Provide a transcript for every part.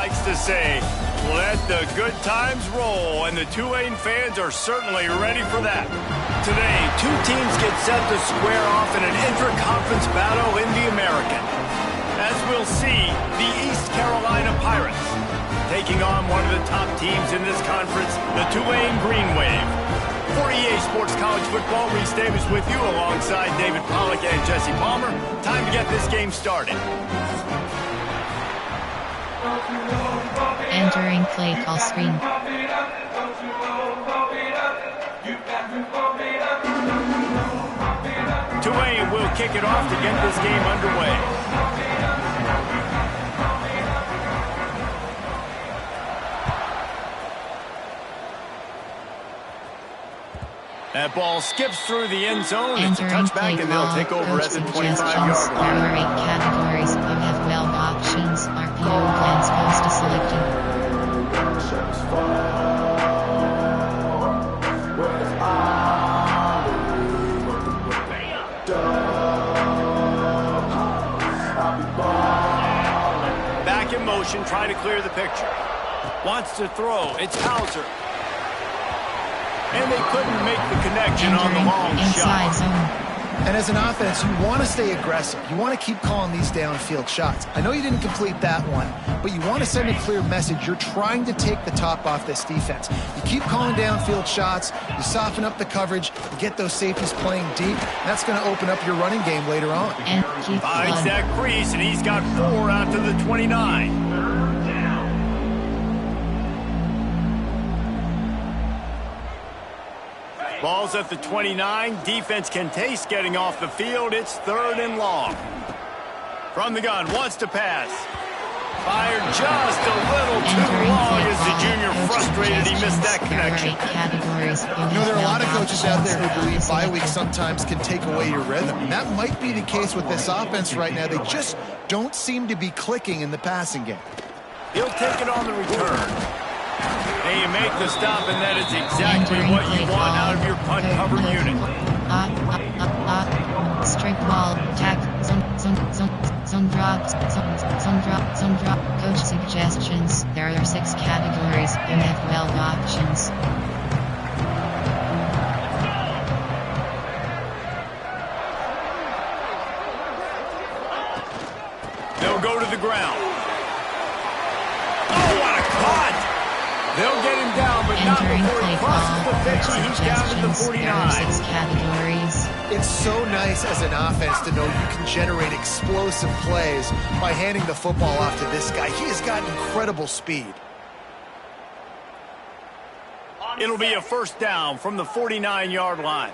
likes to say, let the good times roll, and the Tulane fans are certainly ready for that. Today, two teams get set to square off in an intra-conference battle in the American. As we'll see, the East Carolina Pirates taking on one of the top teams in this conference, the Tulane Green Wave. For EA Sports College Football, Reese Davis with you alongside David Pollack and Jesse Palmer. Time to get this game started. Entering play call screen. Tulane will kick it off to get this game underway. That ball skips through the end zone. It's a touchback, and they'll take over at the 25-yard line. There are 8 categories. You have 12 options. RPO plans post selected. Back in motion, trying to clear the picture. Wants to throw. It's Hauser. And they couldn't make the connection on the long shot. Zone. And as an offense, you want to stay aggressive. You want to keep calling these downfield shots. I know you didn't complete that one, but you want to send a clear message. You're trying to take the top off this defense. You keep calling downfield shots. You soften up the coverage. You get those safeties playing deep. That's going to open up your running game later on. And finds that crease, and he's got 4 out to the 29. Ball's at the 29. Defense can taste getting off the field. It's 3rd and long. From the gun, wants to pass. Fired just a little too long as the junior frustrated. He missed that connection. You know, there are a lot of coaches out there who believe bye week sometimes can take away your rhythm. And that might be the case with this offense right now. They just don't seem to be clicking in the passing game. He'll take it on the return. And you make the stop, and that is exactly what you want out of your punt cover unit. Strict ball, tack, zone drop. Coach suggestions. There are 6 categories. You have 12 options. They'll go to the ground. Oh, what a cut! They'll get him down, but not before he crosses the 50. He's down to the 49. There are 6 categories. It's so nice as an offense to know you can generate explosive plays by handing the football off to this guy. He has got incredible speed. It'll be a first down from the 49-yard line.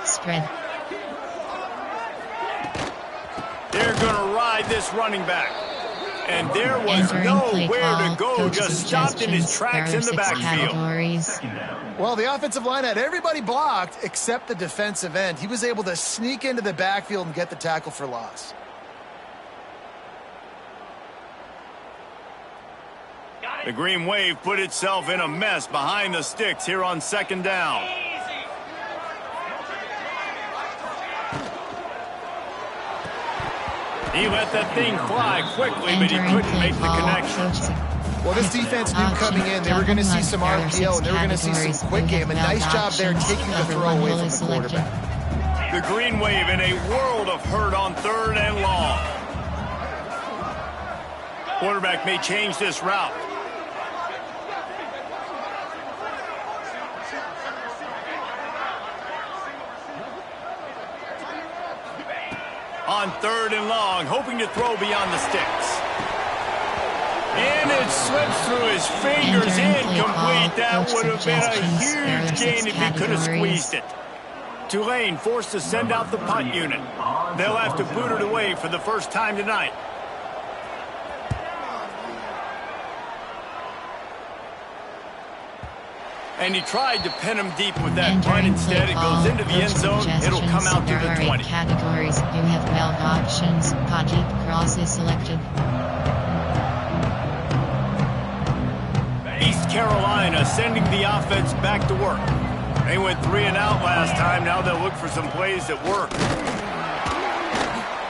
Spread. They're going to ride this running back. And there was nowhere to go, just stopped in his tracks in the backfield. Well, the offensive line had everybody blocked except the defensive end. He was able to sneak into the backfield and get the tackle for loss. The Green Wave put itself in a mess behind the sticks here on 2nd down. He let that thing fly quickly, but he couldn't make the connection. Well, this defense knew coming in they were going to see some RPO and they were going to see some quick game. A nice job there taking the throw away from the quarterback. The Green Wave in a world of hurt on 3rd and long. Quarterback may change this route. On 3rd and long, hoping to throw beyond the sticks. And it slips through his fingers, incomplete. That would have been a huge gain if he could have squeezed it. Tulane forced to send out the punt unit. They'll have to boot it away for the first time tonight. And he tried to pin him deep with that punt. Instead, it goes into the end zone. It'll come out to the 20. Categories. You have 12 options. Deep cross is selected. East Carolina sending the offense back to work. They went 3 and out last time. Now they'll look for some plays that work.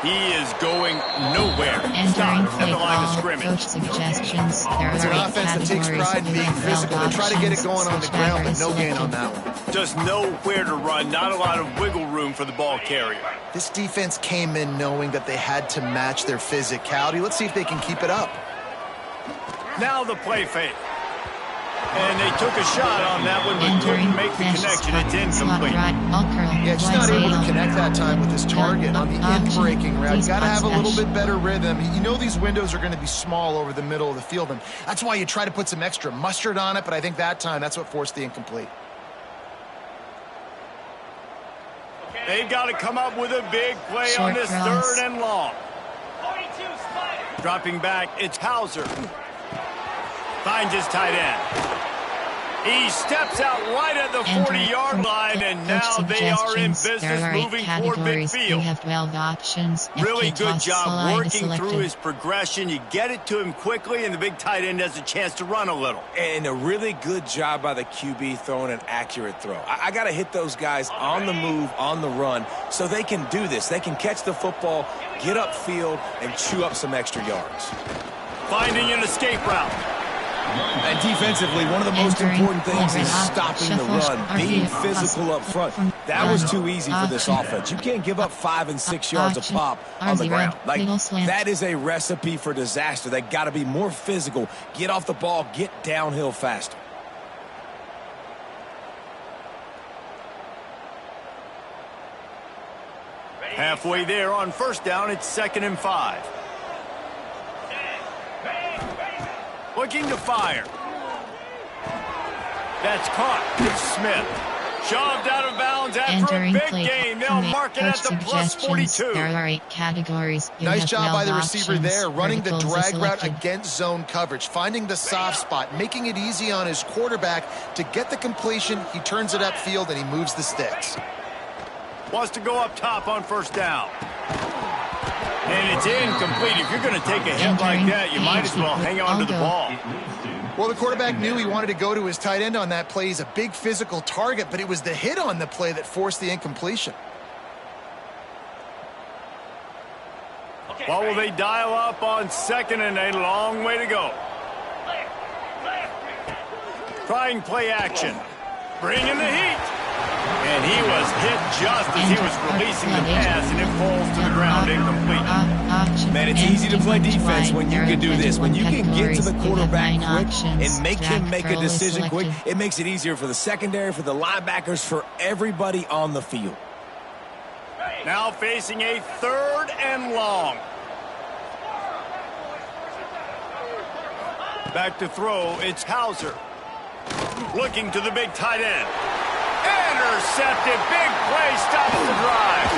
He is going nowhere. Entering Stop play at the line of call, scrimmage. coach suggestions. There It's are an 8 offense that takes categories. pride in being NFL physical. They try to get it going on the options. ground, but no Switchback gain is on that one. Just nowhere to run. Not a lot of wiggle room for the ball carrier. This defense came in knowing that they had to match their physicality. Let's see if they can keep it up. Now the play fake. And they took a shot on that one, but couldn't make the connection. It's incomplete. Yeah, just not able to connect that time with his target on the in-breaking route. You got to have a little bit better rhythm. You know these windows are going to be small over the middle of the field, and that's why you try to put some extra mustard on it, but I think that time, that's what forced the incomplete. They've got to come up with a big play Short on this cross. 3rd and long. Dropping back, it's Hauser. Finds his tight end. He steps out right at the 40-yard line, and now they are in business moving toward midfield. You have 12 options. Really good toss job slide working is selected. through his progression. You get it to him quickly, and the big tight end has a chance to run a little. And a really good job by the QB throwing an accurate throw. I got to hit those guys on the move, on the run, so they can do this. They can catch the football, get upfield, and chew up some extra yards. Finding an escape route. And defensively, one of the most important things is stopping the run, being physical up front. That was too easy for this offense. You can't give up 5 and 6 yards a pop on the ground. Like, that is a recipe for disaster. They got to be more physical, get off the ball, get downhill faster. Halfway there on 1st down, it's 2nd and 5. Looking to fire. That's caught. It's Smith. Shoved out of bounds after a big gain. They'll mark it at the plus 42. There are 8 categories. Nice job by the receiver there, running the drag route against zone coverage, finding the soft spot, making it easy on his quarterback to get the completion. He turns it upfield, and he moves the sticks. Wants to go up top on 1st down. And it's incomplete. If you're going to take a hit like that, you might as well hang on to the ball. Well, the quarterback knew he wanted to go to his tight end on that play. He's a big physical target, but it was the hit on the play that forced the incompletion. Well, will they dial up on 2nd and a long way to go? Trying play action. Bringing the heat. And he was hit just as he was releasing the pass, and it falls to the ground incomplete. Man, it's easy to play defense when you can do this. When you can get to the quarterback quick and make him make a decision quick, it makes it easier for the secondary, for the linebackers, for everybody on the field. Now facing a 3rd and long. Back to throw, it's Hauser. Looking to the big tight end. Intercepted, big play, stops the drive.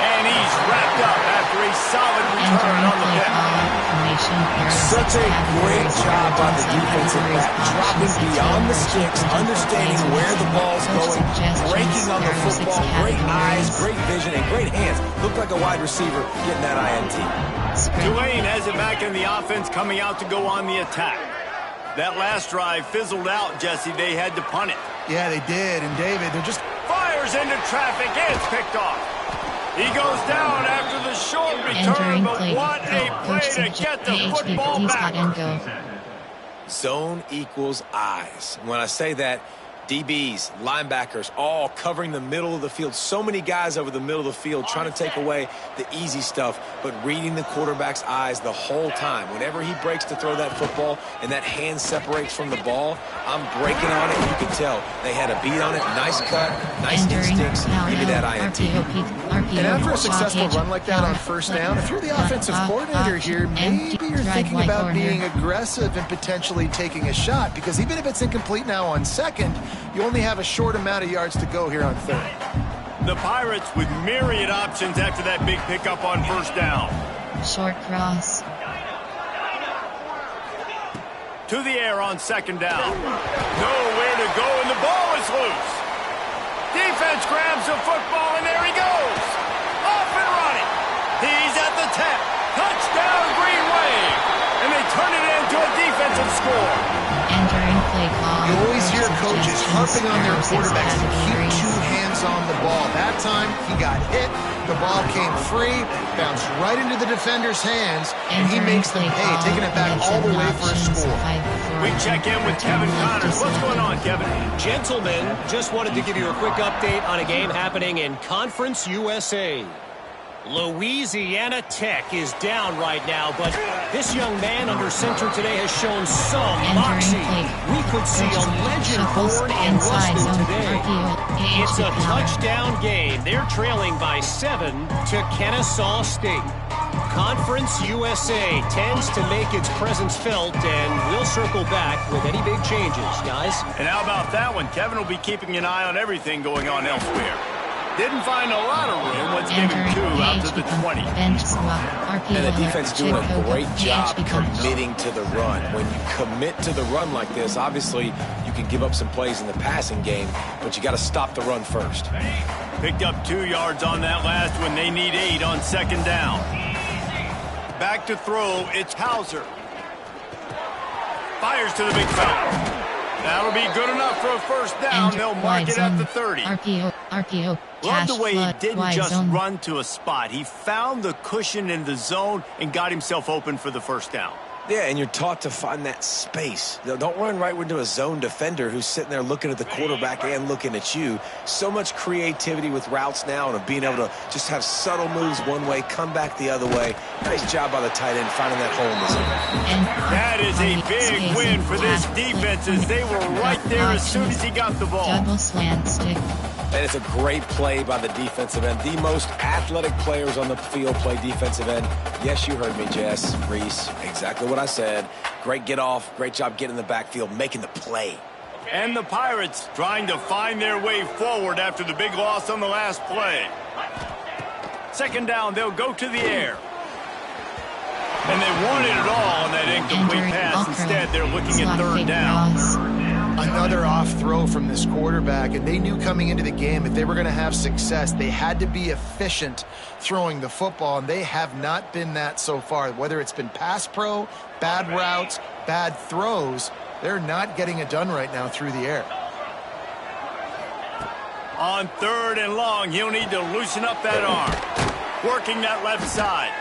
And he's wrapped up after a solid return on the pick. Such a great job by the defensive back, dropping beyond the sticks, understanding where the ball's going, breaking on the football, great eyes, great vision, and great hands. Looked like a wide receiver getting that INT. Tulane has it back in the offense, coming out to go on the attack. That last drive fizzled out, Jesse. They had to punt it. Yeah, they did. And David, they're just... Fires into traffic. It's picked off. He goes down after the short return, but what a play to get the football back. Zone equals eyes. When I say that, DBs, linebackers, all covering the middle of the field. So many guys over the middle of the field trying to take away the easy stuff, but reading the quarterback's eyes the whole time. Whenever he breaks to throw that football and that hand separates from the ball, I'm breaking on it. You can tell they had a beat on it. Nice cut, nice instincts. Give me that INT. And after a successful run like that on 1st down, if you're the offensive coordinator here, maybe you're thinking about being aggressive and potentially taking a shot, because even if it's incomplete now on 2nd, you only have a short amount of yards to go here on 3rd. The Pirates with myriad options after that big pickup on 1st down. Short cross. To the air on 2nd down. Nowhere to go, and the ball is loose. Defense grabs the football, and there he goes. Off and running. He's at the 10. Touchdown, Green Wave. And they turn it into a defensive score. Entering play call. You always hear Coach coaches suggestions. harping on their There are 6 quarterbacks to keep categories. 2 hands on the ball. That time, he got hit. The ball came free, bounced right into the defender's hands, and he Entering makes them play pay, call. taking it back all the way for a Options. score. 5 before We check in with return Kevin left Connors. is What's going on, selected. Kevin? Gentlemen, just wanted to give you a quick update on a game happening in Conference USA. Louisiana Tech is down right now, but this young man under center today has shown some moxie. We could see a legend born in Ruston today. It's a touchdown game. They're trailing by 7 to Kennesaw State. Conference USA tends to make its presence felt, and we'll circle back with any big changes, guys. And how about that one? Kevin will be keeping an eye on everything going on elsewhere. Didn't find a lot of room. Let's give him 2 out to the 20. Bench swap. And the defense doing a great job committing to the run. When you commit to the run like this, obviously you can give up some plays in the passing game, but you got to stop the run first. Picked up 2 yards on that last one. They need 8 on 2nd down. Back to throw. It's Hauser. Fires to the big fella. That'll be good enough for a first down. They'll mark it at the 30. RPO. Love the way he Flood, didn't wide just zone. run to a spot. He found the cushion in the zone and got himself open for the first down. Yeah, and you're taught to find that space. Don't run right into a zone defender who's sitting there looking at the quarterback and looking at you. So much creativity with routes now and of being able to just have subtle moves one way, come back the other way. Nice job by the tight end finding that hole in the zone. That is a big win for this defense as they were right there as soon as he got the ball. Double slant stick. And it's a great play by the defensive end. The most athletic players on the field play defensive end. Yes, you heard me, Jess, Reese. Exactly what I said. Great get off. Great job getting in the backfield, making the play. And the Pirates trying to find their way forward after the big loss on the last play. 2nd down, they'll go to the air. And they wanted it all on that incomplete pass. Instead, they're looking at 3rd down. Another off throw from this quarterback, and they knew coming into the game if they were going to have success, they had to be efficient throwing the football, and they have not been that so far. Whether it's been pass pro, bad routes, bad throws, they're not getting it done right now through the air. On 3rd and long, he'll need to loosen up that arm. Working that left side.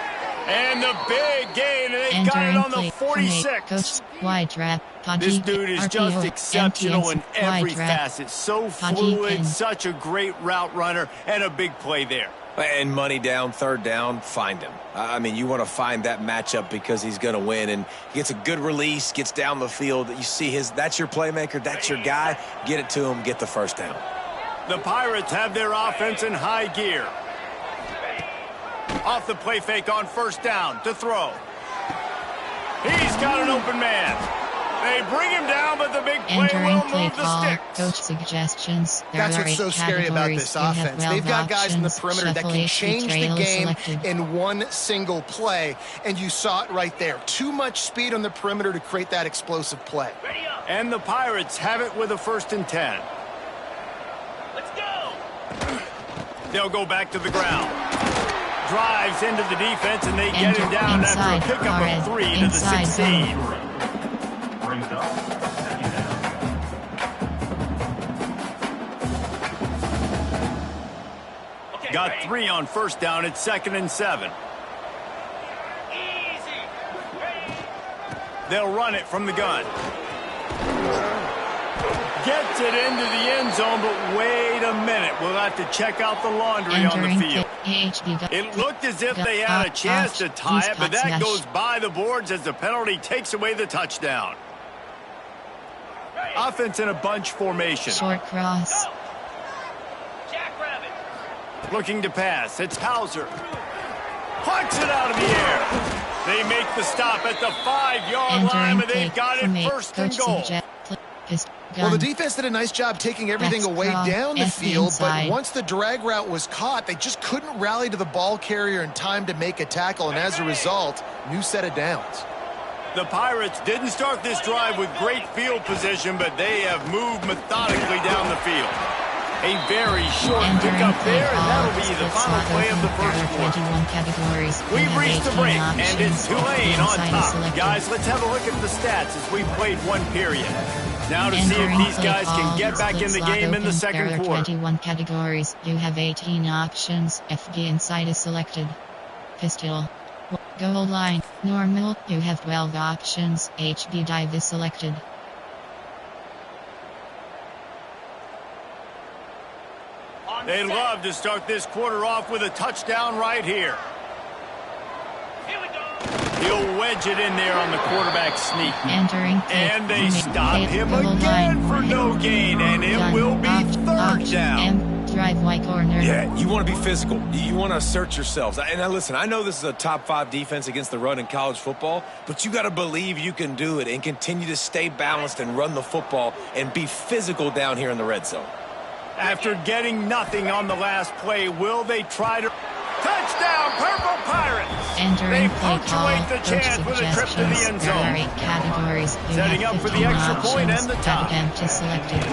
And the big gain, and they got it on the 46. Coach, wide trap. This dude is just exceptional in every facet. So fluid, such a great route runner, and a big play there. And money down, 3rd down, find him. I mean, you want to find that matchup because he's going to win. And he gets a good release, gets down the field. You see that's your playmaker, that's your guy. Get it to him, get the first down. The Pirates have their offense in high gear. Off the play fake on 1st down to throw. He's got an open man. They bring him down, but the big play will move the sticks. Coach suggestions. That's what's so scary about this offense. They've got guys in the perimeter that can change the game in one single play, and you saw it right there. Too much speed on the perimeter to create that explosive play. And the Pirates have it with a 1st and 10. Let's go! They'll go back to the ground. Drives into the defense, and they get him down after a pickup of 3 to the 16. Got 3 on 1st down. It's 2nd and 7. They'll run it from the gun. Gets it into the end zone, but wait a minute. We'll have to check out the laundry on the field. It looked as if they had a chance to tie it, but that goes by the boards as the penalty takes away the touchdown. Offense in a bunch formation. Short cross. Looking to pass. It's Hauser. Plucks it out of the air. They make the stop at the 5-yard line, but they've got it 1st and goal. Well, the defense did a nice job taking everything away down the field, but once the drag route was caught, they just couldn't rally to the ball carrier in time to make a tackle, and as a result, new set of downs. The Pirates didn't start this drive with great field position, but they have moved methodically down the field. A very short Entering pickup play there, and call, that'll be the split final slot play of the open. first There are quarter. 21 categories. You We've have reached the 18 break, and it's options. Tulane on Inside is top. selected. Guys, let's have a look at the stats as we played one period. Now to see if Entering these play guys can call, get back split in the slot game in the open. second There are quarter. 21 categories. You have 18 options. FG inside is selected. Pistol. Goal line. Normal. You have 12 options. HB dive is selected. They'd love to start this quarter off with a touchdown right here. He'll wedge it in there on the quarterback sneak. Entering play. And they stop him Goal again line. for no gain, and it Done. will be third down. M. Drive Y corner. Yeah, you want to be physical. You want to assert yourselves. And now listen, I know this is a top 5 defense against the run in college football, but you got to believe you can do it and continue to stay balanced and run the football and be physical down here in the red zone. After getting nothing on the last play, will they try to... Touchdown, Purple Pirates! Entering They play call. punctuate the Coach chance with a trip to the end suggestions. There are zone. 8 categories. You Setting have up for the 15 extra point options. and the tie. Attempt is selected.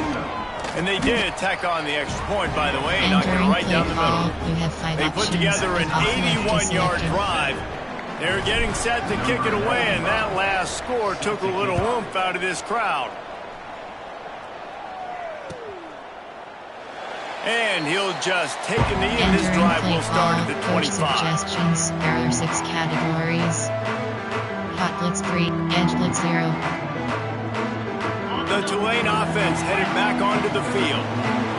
And they did tack on the extra point, by the way, knocking it Entering right play down the call. middle. You have 5 They options. put together an Offense is 81-yard selected. drive. They're getting set to kick it away, and that last score took a little oomph out of this crowd. And he'll just take a knee, and this Entering drive play will start call. at the Coach 25. suggestions. There are 6 categories. Hot blitz 3, edge blitz 0. The Tulane offense headed back onto the field.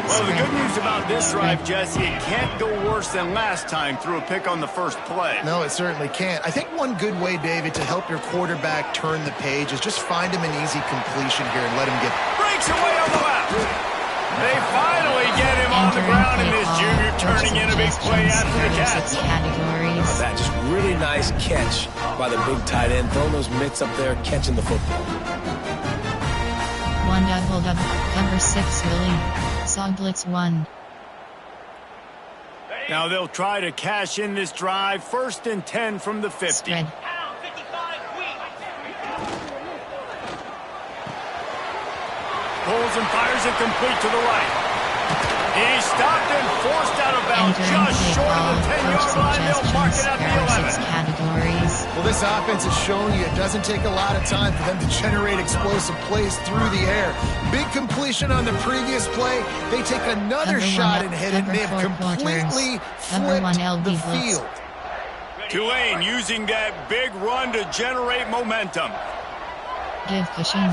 Well, the good news about this drive, Jesse, it can't go worse than last time through a pick on the first play. No, it certainly can't. I think one good way, David, to help your quarterback turn the page is just find him an easy completion here and let him get... Breaks away on the left. They finally get him on the ground, and this junior turning in a big play after the catch. 6 categories. That just really nice catch by the big tight end, throwing those mitts up there, catching the football. 1 double double. Cover 6 Willie. Saw blitz 1. Now they'll try to cash in this drive. 1st and 10 from the 50. Spread. Pulls and fires it complete to the right. He stopped and forced out of bounds Entering just play short call. of the Coach 10-yard line. They'll mark it suggestions. at There are the 6 11. categories. Well, this offense has shown you it doesn't take a lot of time for them to generate explosive plays through the air. Big completion on the previous play. They take another Cover shot 1, and hit it, and cover they've 4 quarters. completely Cover 1 flipped LB the blitz. field. Tulane using that big run to generate momentum. Give cushion.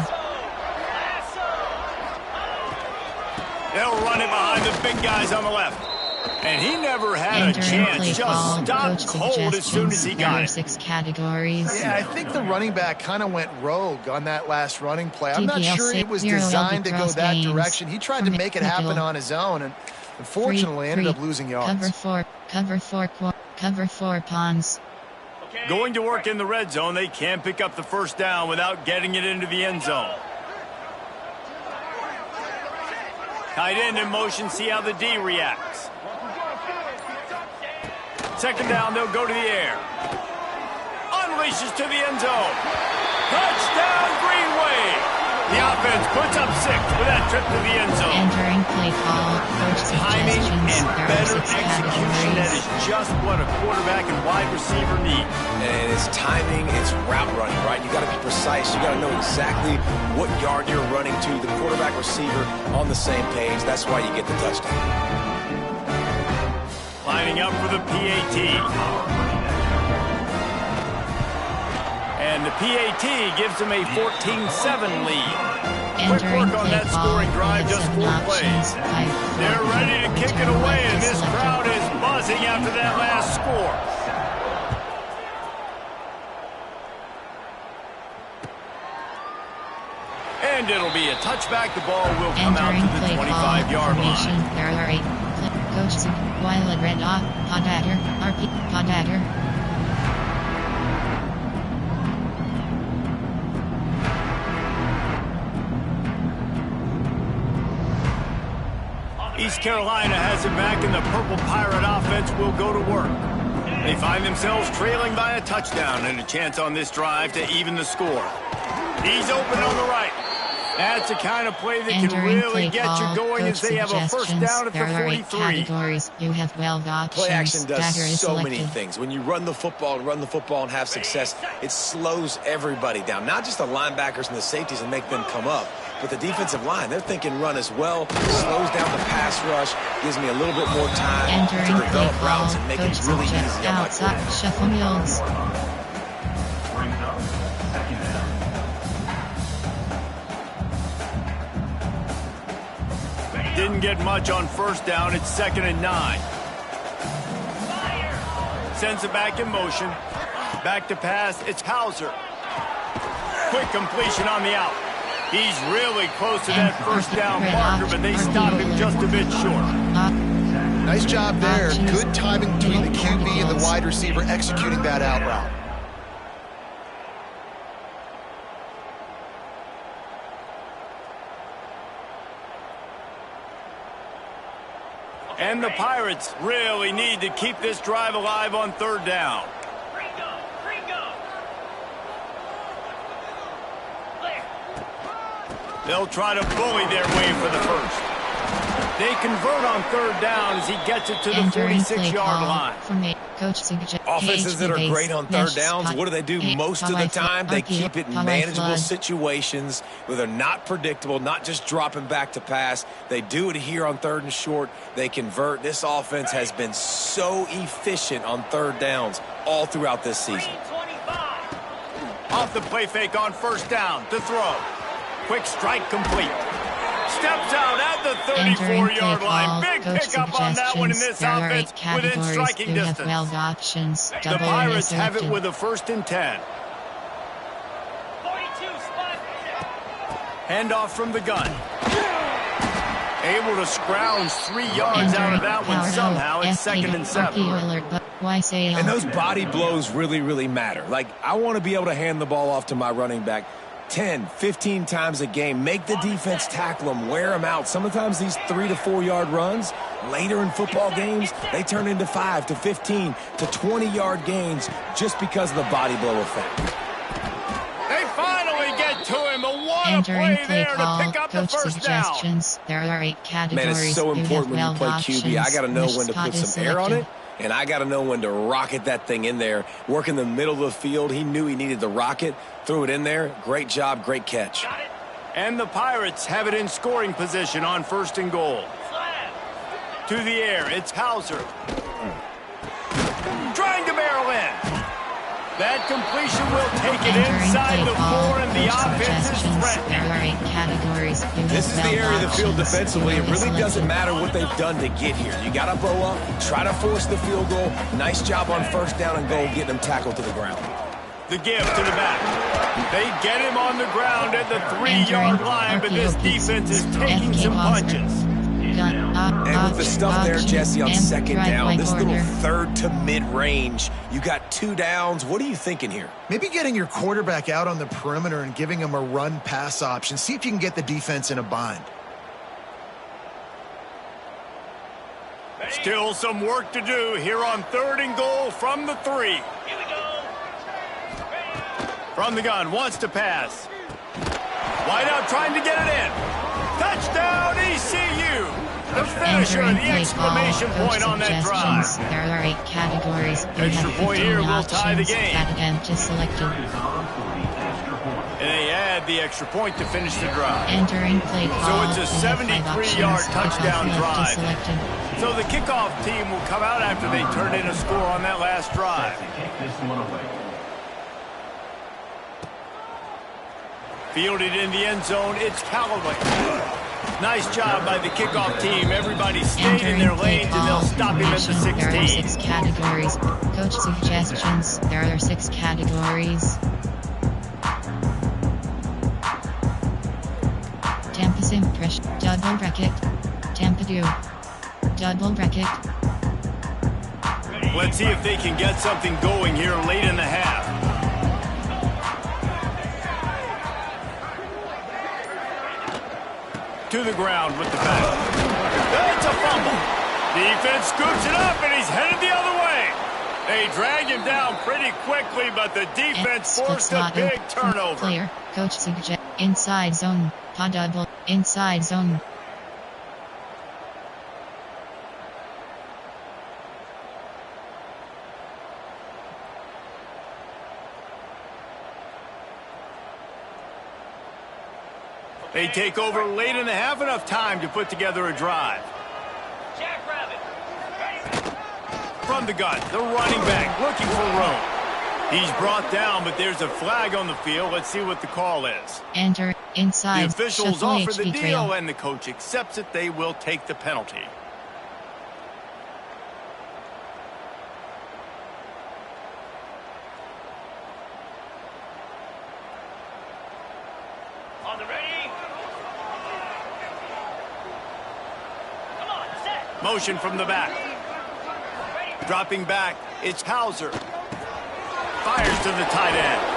They'll run it behind the big guys on the left. And he never had a Entering play chance. call. Just stopped Coach cold as soon as he suggestions. There got are it. 6 categories. Yeah, I think the running back kind of went rogue on that last running play. I'm not DPL sure it was 0 designed to go cross that games. direction. He tried to From make it happen middle. on his own, and unfortunately ended up losing yards. Cover 4 pawns. Going to work in the red zone, they can't pick up the first down without getting it into the end zone. Tight end in motion, see how the D reacts. 2nd down, they'll go to the air. Unleashes to the end zone. Touchdown, Greenway! The offense puts up 6 with that trip to the end zone. Entering play call. Coach Timing suggestions. and There are better 6 execution, that categories. is just what a quarterback and wide receiver need. And it's timing, it's route running, right? You got to be precise. You got to know exactly what yard you're running to. The quarterback receiver on the same page. That's why you get the touchdown. Lining up for the PAT. And the PAT gives them a 14-7 lead. Quick Entering work on play that call. scoring drive, just 4 plays. They're ready to kick it away, and this crowd is buzzing after that last score. And it'll be a touchback. The ball will come out Entering to the play call. 25-yard Formation. line. There are 8. Coach Violet Red Off. Podadder. RP. Podadder. East Carolina has it back, and the Purple Pirate offense will go to work. They find themselves trailing by a touchdown and a chance on this drive to even the score. He's open on the right. That's the kind of play that can really get you going as they have a first down at the 43. Categories. You have 12 options. Play action does so many selected. things. When you run the football and have success, it slows everybody down. Not just the linebackers and the safeties and make them come up, but the defensive line. They're thinking run as well. Slows down the pass rush. Gives me a little bit more time Entering to develop play routes call. and make Coach it really suggests easy on my outside quarterback. shuffle yields. Didn't get much on first down. It's 2nd and 9. Sends it back in motion. Back to pass. It's Hauser. Quick completion on the out. He's really close to that first down marker, but they stop him just a bit short. Nice job there. Good timing between the QB and the wide receiver executing that out route. And the Pirates really need to keep this drive alive on 3rd down. They'll try to bully their way for the first. They convert on 3rd down as he gets it to the 46-yard line. From a coach suggests Offenses that are great on 3rd downs, what do? Most of the time, they keep it in manageable situations where they're not predictable, not just dropping back to pass. They do it here on 3rd and short. They convert. This offense has been so efficient on 3rd downs all throughout this season. Off the play fake on first down to throw. Quick strike complete. Steps out at the 34-yard line. Big pickup on that one in this offense within striking distance. 12 options. The Pirates have it with a 1st and 10. Handoff from the gun. Able to scrounge 3 yards out of that one somehow. It's 2nd and 7. And those body blows really, really matter. Like, I want to be able to hand the ball off to my running back 10, 15 times a game. Make the defense tackle them, wear them out. Sometimes these 3 to 4 yard runs, later in football games, they turn into 5 to 15 to 20 yard gains just because of the body blow effect. They finally get to him. What a play there to pick up the first down. There are 8 categories. Man, it's so important when you play QB. I got to know when to put some air on it, and I got to know when to rocket that thing in there. Work in the middle of the field. He knew he needed the rocket. Threw it in there. Great job. Great catch. And the Pirates have it in scoring position on 1st and goal. To the air. It's Hauser. Trying to barrel in. That completion will take it inside the 4, and the offense is threatening. This is the area of the field defensively. It really doesn't matter what they've done to get here. You got to bow up, try to force the field goal. Nice job on first down and goal, getting them tackled to the ground. The give to the back. They get him on the ground at the 3-yard line, but this defense is taking some punches. And with the stuff there, Jesse, on 2nd down, this little 3rd to mid-range, you got 2 downs. What are you thinking here? Maybe getting your quarterback out on the perimeter and giving him a run-pass option. See if you can get the defense in a bind. Still some work to do here on 3rd and goal from the 3. Here we go. From the gun, wants to pass. Wide out trying to get it in. Touchdown, ECU. The finisher, the exclamation point on that drive. There are 8 categories. Extra point here will tie the game. Selected. And they add the extra point to finish the drive. Entering play call. So it's a 73-yard touchdown drive. So the kickoff team will come out after they turn in a score on that last drive. Fielded in the end zone, it's Callaway. Nice job by the kickoff team. Everybody stayed in their lanes, and they'll stop him at the 16. There are 6 categories. Coach suggestions. There are 6 categories. Tempus impress. Double bracket. Tempadu. Double bracket. Let's see if they can get something going here late in the half. To the ground with the back. That's a fumble. Defense scoops it up, and he's headed the other way. They drag him down pretty quickly, but the defense forced a big turnover. Player, coach suggest inside zone, pa double, inside zone. They take over late in the half, enough time to put together a drive. From the gun, the running back looking for room. He's brought down, but there's a flag on the field. Let's see what the call is. Enter inside. The officials Shuffle offer the HB deal, trail. and the coach accepts it. They will take the penalty. On the ready. Come on, set. Motion from the back. Dropping back, it's Hauser. Fires to the tight end.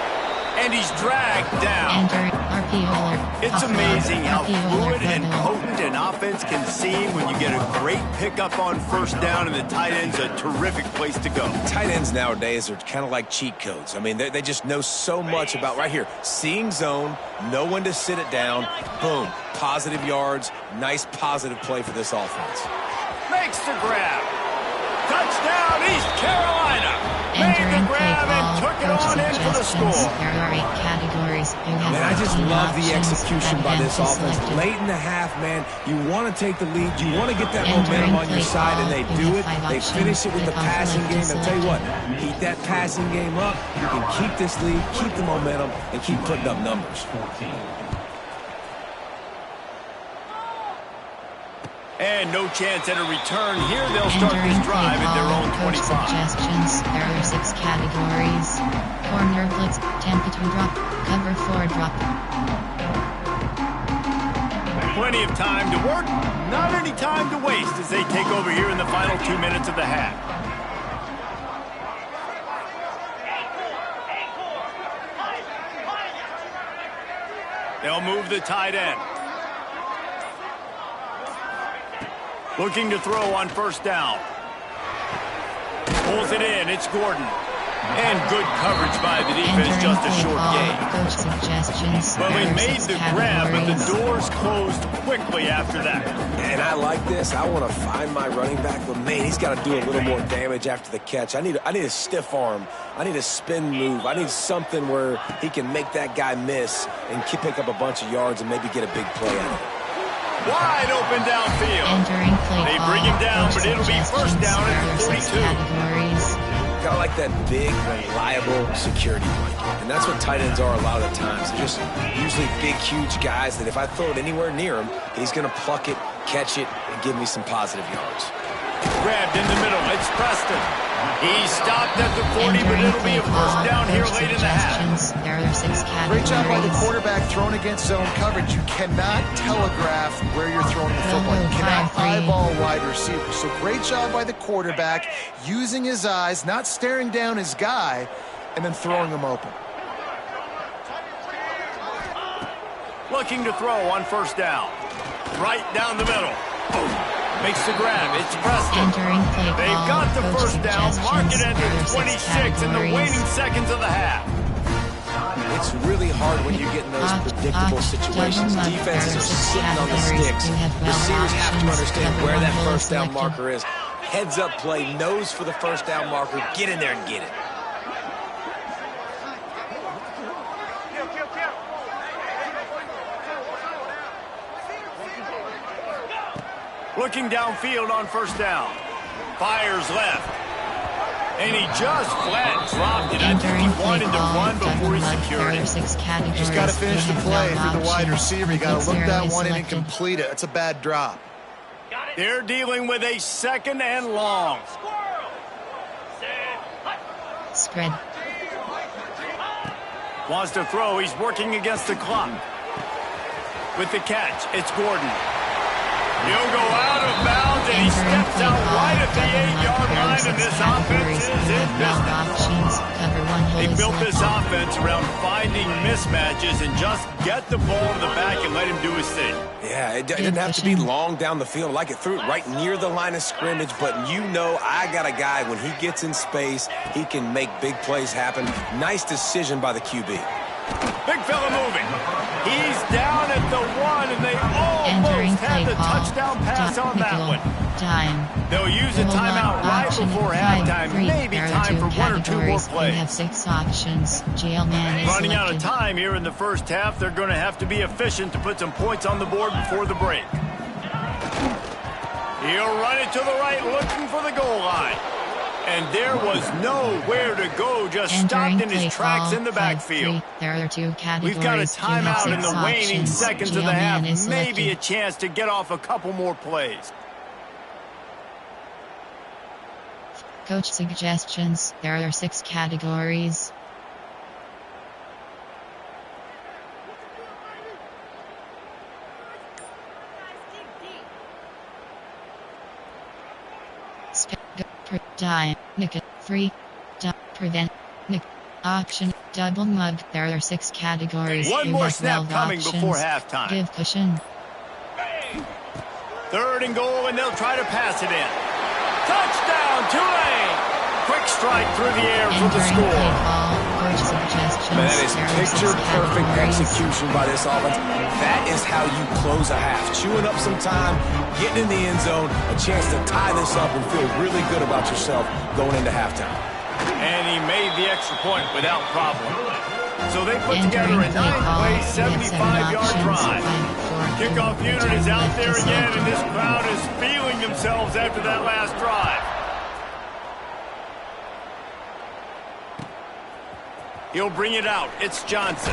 And he's dragged down. Enter RP alert. It's Offload. amazing how RP alert fluid and rebel. potent an offense can seem when you get a great pickup on first down, and the tight end's a terrific place to go. Tight ends nowadays are kind of like cheat codes. I mean, they just know so much about, right here, seeing zone, know when to sit it down, boom, positive yards, nice positive play for this offense. Makes the grab. Touchdown, East Carolina. Made Entering the play grab and call. took it Coach on in for the suggestions. score. There are 8 categories. You have Man, I just 14 love the options. execution by Red this hand offense. selected. Late in the half, man, you want to take the lead. You want to get that Entering momentum on your play side, and call. they You do have it. 5 They options. finish it with the Click on passing select game. to And tell you what, select. keep that passing game up. You can keep this lead, keep the momentum, and keep putting up numbers. And no chance at a return here. They'll start Entering this play drive at their call. own Coach 25. suggestions. There are 6 categories. Corner blitz, tempo 2 drop, cover 4 drop. Plenty of time to work, not any time to waste as they take over here in the final 2 minutes of the half. They'll move the tight end. Looking to throw on first down. Pulls it in, it's Gordon. And good coverage by the defense, Entering just a play short call. gain. Coach suggestions. Well, There he are made 6 the grab, but the categories. doors closed quickly after that. And I like this. I want to find my running back, but man, he's got to do a little more damage after the catch. I need a stiff arm. I need a spin move. I need something where he can make that guy miss and pick up a bunch of yards and maybe get a big play out of it. Wide open downfield. Entering play They call. bring him down, Coach but it'll be first suggestions. down at There are the 6 42. categories. Kind of like that big, reliable security blanket. And that's what tight ends are a lot of the times. They're just usually big, huge guys that if I throw it anywhere near him, he's going to pluck it, catch it, and give me some positive yards. Grabbed in the middle. It's Preston. He stopped at the 40, but Entering it'll be play a first call. down here Coach late in the half. suggestions. There are 6 categories. Great job by the quarterback thrown against zone coverage. You cannot telegraph where you're throwing the football. You cannot 5-3. eyeball wide receiver. So great job by the quarterback using his eyes, not staring down his guy, and then throwing him open. Looking to throw on first down. Right down the middle. Makes the grab. It's Preston. Entering play call. They've got the Coach first down. Mark it at suggestions. the There are 6 26 in the categories. waning seconds of the half. It's really hard when you get in those predictable situations. Defenses are sitting on the sticks. Receivers have to understand where that first down marker is. Heads up play, nose for the first down marker. Get in there and get it. Looking downfield on first down. Fires left. And he just flat dropped it. I think Entering he play wanted to call. run before he Double secured There are it. 6 categories. Just got to finish the You have play. 12 If you're the wide options. receiver, you got to look Zero that is one in and selected. complete it. That's a bad drop. They're dealing with a second and long. Spread. Wants to throw. He's working against the clock. With the catch, it's Gordon. He'll go out of bounds, and he steps out right at the 8-yard line, and this offense is in business. They built this offense around finding mismatches and just get the ball to the back and let him do his thing. Yeah, it didn't have to be long down the field. Like it threw it right near the line of scrimmage, but you know I got a guy, when he gets in space, he can make big plays happen. Nice decision by the QB. Big fella moving. He's down at the 1, and they almost had the touchdown pass on that one. They'll use a timeout right before halftime. Maybe time for 1 or 2 more plays. You have 6 options. Jailman is running out of selected. time here in the first half. They're going to have to be efficient to put some points on the board before the break. He'll run it to the right, looking for the goal line. And there was nowhere to go, just stopped in his tracks in the backfield. There are 2 categories. We've got a timeout in the waning seconds of the half. Jailman is Maybe a selected. chance to get off a couple more plays. Coach suggestions. There are 6 categories. Free, prevent, option, double mug. There are 6 categories. One You more have snap 12 coming options. before halftime. Give cushion. 3rd and goal, and they'll try to pass it in. Touchdown, Tulane! Quick strike through the air for the Entering score. play call. Coach suggestions. Man, that is There are 6 picture-perfect categories. execution by this offense. That is how you close a half. Chewing up some time, getting in the end zone, a chance to tie this up and feel really good about yourself going into halftime. And he made the extra point without problem. So they put together Entering a play call. 9-play, You have 7 75-yard options. drive. 5, 4, Kickoff unit turn is out left there to again, and select. this crowd is feeling themselves after that last drive. He'll bring it out. It's Johnson.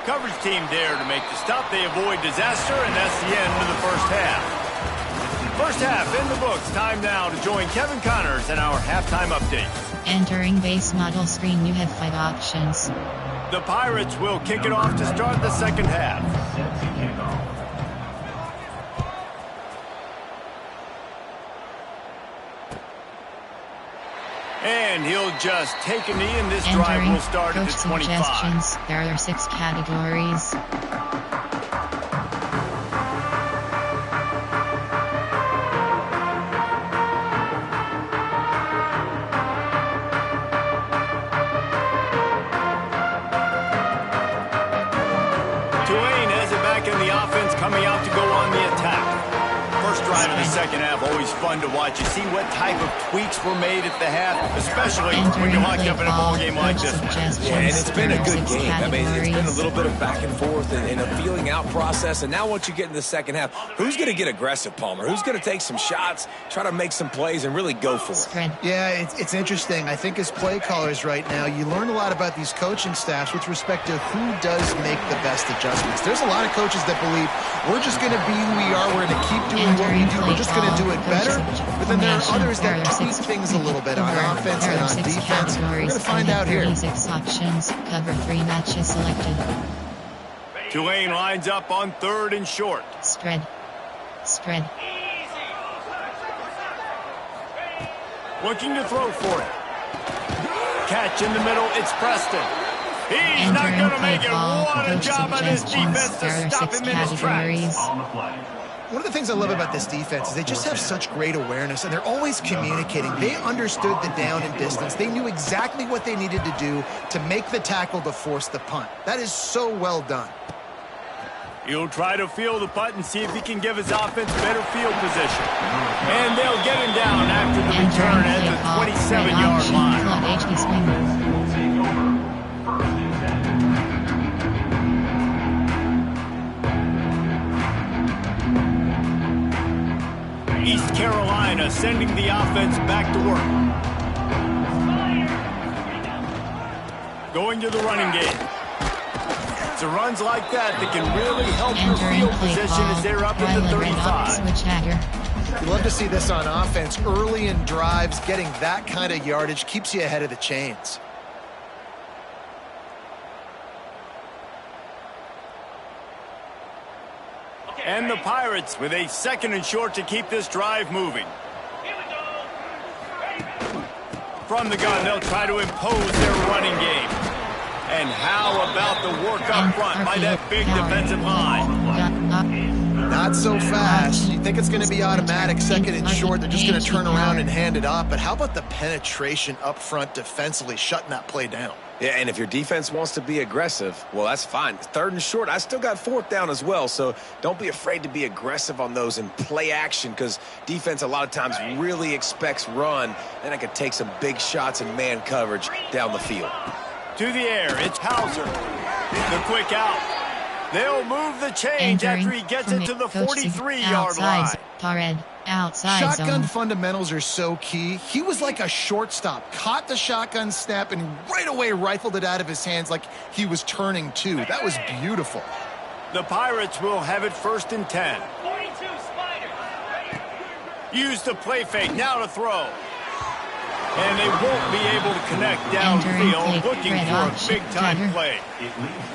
Coverage team there to make the stop. They avoid disaster, and that's the end of the first half. First half in the books. Time now to join Kevin Connors and our halftime update. Entering base model screen. You have 5 options. The Pirates will kick it off to start the second half. And he'll just take a knee, and this drive Entering will start at coach the 25. suggestions. There are 6 categories. Tulane has it back in the offense, coming out to go on the attack. First drive of the second half, always fun to watch. You see what type of tweaks were made at the half, especially when you're locked up in a ball game like this one. Yeah, and it's been a good game. I mean, it's been a little bit of back and forth and a feeling out process. And now once you get in the second half, who's going to get aggressive, Palmer? Who's going to take some shots, try to make some plays, and really go for it? Spread. Yeah, it's interesting. I think as play callers right now, you learn a lot about these coaching staffs with respect to who does make the best adjustments. There's a lot of coaches that believe we're just going to be who we are. We're going to keep doing what we do. We're just going to do it better. But then there are others that tweak things a little bit on offense and on defense. We're going to find out here. 36 options. Cover 3 matches selected. Tulane lines up on 3rd and short. Spread. Spread. Looking to throw for it. Catch in the middle. It's Preston. He's not going to make it. What a job by this defense to stop him in his tracks. One of the things I love about this defense is they just have such great awareness, and they're always communicating. They understood the down and distance. They knew exactly what they needed to do to make the tackle to force the punt. That is so well done. He'll try to field the punt and see if he can give his offense better field position. And they'll get him down after the return at the 27-yard line. Flood HB swing. East Carolina sending the offense back to work. Going to the running game. It's runs like that can really help your field position as they're up in the 35. You love to see this on offense. Early in drives, getting that kind of yardage keeps you ahead of the chains. And the Pirates with a 2nd and short to keep this drive moving. From the gun, they'll try to impose their running game. And how about the work up front by that big defensive line? Not so fast. You think it's going to be automatic 2nd and short. They're just going to turn around and hand it off. But how about the penetration up front defensively, shutting that play down? Yeah, and if your defense wants to be aggressive, well, that's fine. 3rd and short, I still got 4th down as well, so don't be afraid to be aggressive on those and play action, because defense a lot of times really expects run, and it could take some big shots and man coverage down the field. To the air, it's Hauser. The quick out. They'll move the change after he gets it to the 43-yard line. Pared. Outside shotgun zone. fundamentals are so key. He was like a shortstop, caught the shotgun snap and right away rifled it out of his hands like he was turning two. That was beautiful. The Pirates will have it 1st and 10. Use the play fake, now to throw. And they won't be able to connect downfield, looking for a big-time play.